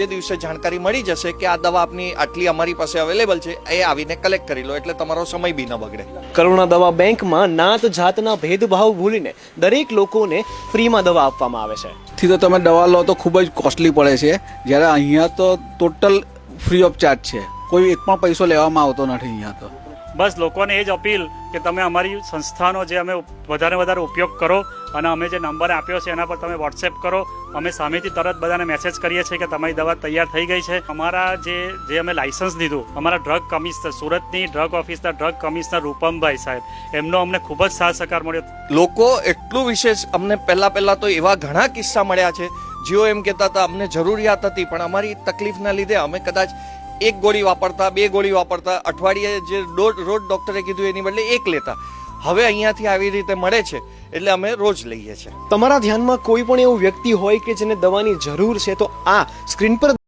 જે દિવસે જાણકારી મળી જશે કે આ દવા આપની આટલી અમારી પાસે અવેલેબલ છે, એ આવીને કલેક્ટ કરી લો એટલે તમારો સમય બી ન બગડે. કરુણા દવા બેંકમાં નાત જાતના ભેદભાવ ભૂલીને દરેક લોકોને ફ્રીમાં દવા આપવામાં આવે છે. થી તો તમે દવા લો તો ખૂબ જ કોસ્ટલી પડે છે, જ્યારે અહીંયા તો ટોટલ ફ્રી ઓફ ચાર્જ છે. કોઈ એક પણ પૈસો લેવામાં આવતો નથી અહીંયા તો. બસ લોકોને એ જ અપીલ કે તમે અમારી સંસ્થાનો જે અમે વધારે ઉપયોગ કરો અને અમે જે નંબર આપ્યો છે એના પર તમે વોટ્સએપ કરો. અમે સામેથી તરત બધાને મેસેજ કરીએ છીએ કે તમારી દવા તૈયાર થઈ ગઈ છે. અમારા જે અમે લાયસન્સ લીધું, અમારા ડ્રગ કમિશનર, સુરતની ડ્રગ ઓફિસના ડ્રગ કમિશનર રૂપમભાઈ સાહેબ, એમનો અમને ખૂબ જ સાથ સહકાર મળ્યો. લોકો એટલું વિશેષ અમને પહેલા તો એવા ઘણા કિસ્સા મળ્યા છે જેઓ એમ કહેતા હતા અમને જરૂરિયાત હતી પણ અમારી તકલીફના લીધે અમે કદાચ એક ગોળી વાપરતા, 2 ગોળી વાપરતા, અઠવાડિયે જે રોજ ડોક્ટરે કીધું એની બદલે 1 લેતા. હવે અહીંયાથી આવી રીતે મળે છે એટલે અમે રોજ લઈએ છીએ. તમારા ધ્યાનમાં કોઈ પણ એવું વ્યક્તિ હોય કે જેને દવાની જરૂર છે તો આ સ્ક્રીન પર